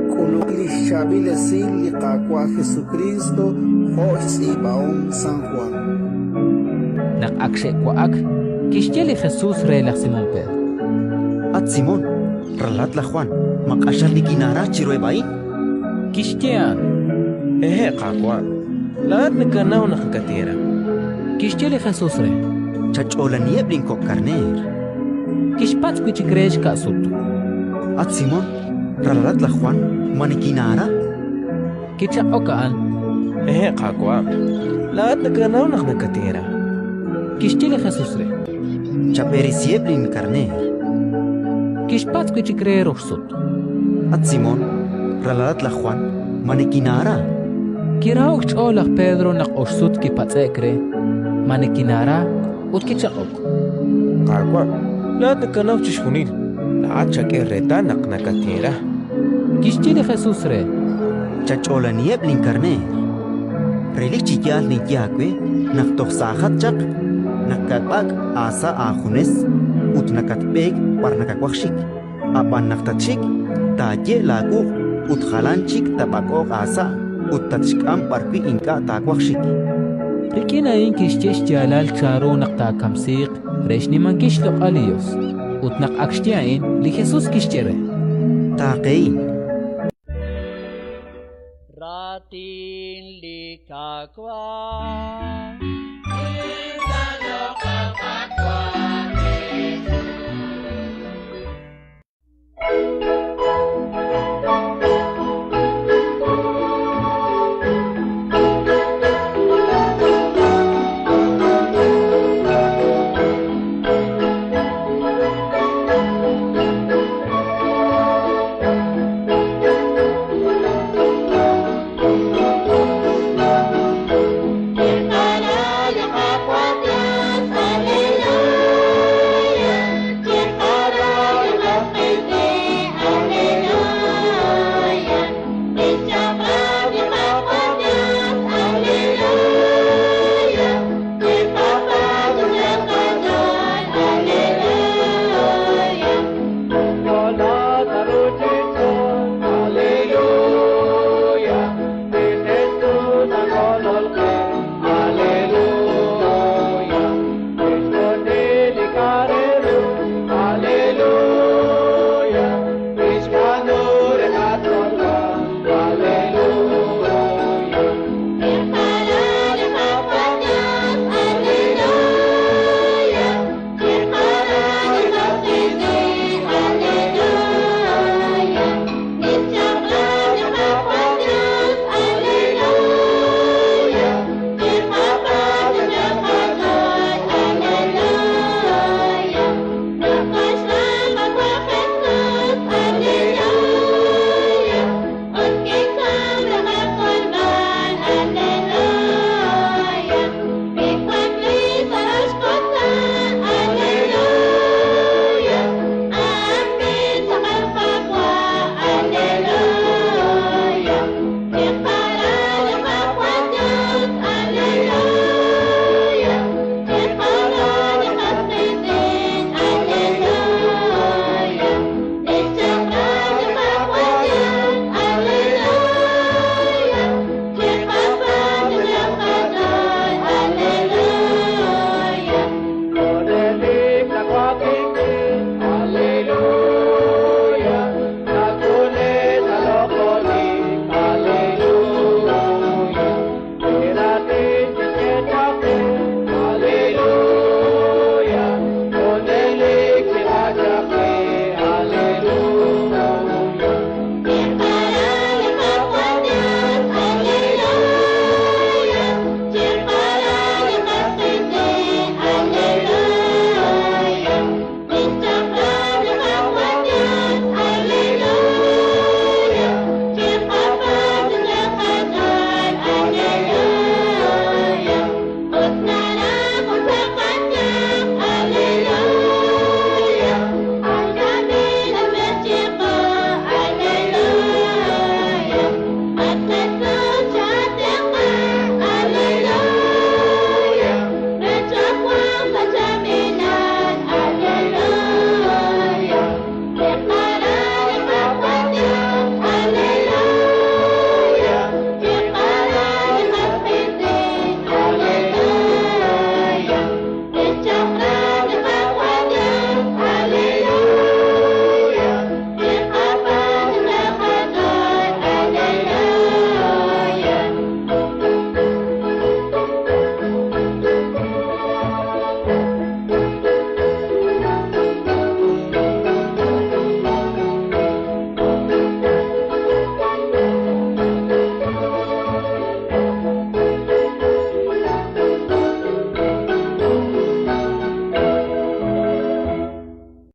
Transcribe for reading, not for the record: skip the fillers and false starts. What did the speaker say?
Kulukli Shabile Sin Liqaqua Jesucristo, Hox y Baon San Juan. Nak akshe kwaak, kishteli Jesús relak Simón Pedro. At Simón, ralat la Juan, makashal ni kinara chiroy bai? Kishtian, Ehe qaqwa. Lahat nagkanaw na kakatira. kishteli Jesús re. Chachola niebrin ko karner. Kishpats kuchikresh ka sutu. At Simón, ralat la Juan, manikinara? Kicha okaan, Ehe qaqwa. Lahat nagkanaw na kakatira. kishteli Jesús re. Chaperi siebrin karner. Kishpats kuchikre roxsut. At Simón, ralat la Juan, manikinara? Kiraok cholak Pedro nak oxsut ki patsekre. Manekinara ut kicha ok. Qaqwa. Lahat nagkanaw chishkunil. Lahat chakirreta nakatira. Kishteli Jesús re. Chachola niebrin karner. Relik chikyal ni yakwe, naktoxahat chak, nakatbag asa ajunes, ut nakatbeg par nakakwakshik. Apan naktatshik, taye lagu, ut halanchik tabakok asa, ut tatshikam parpi inka takwakshik. Rikina in kishtish jalal charo nakta kamsiq, reshni man kishlo aliyos. Ut nak akshtiain li Jesús kishtere. Takein. Ratin likakwan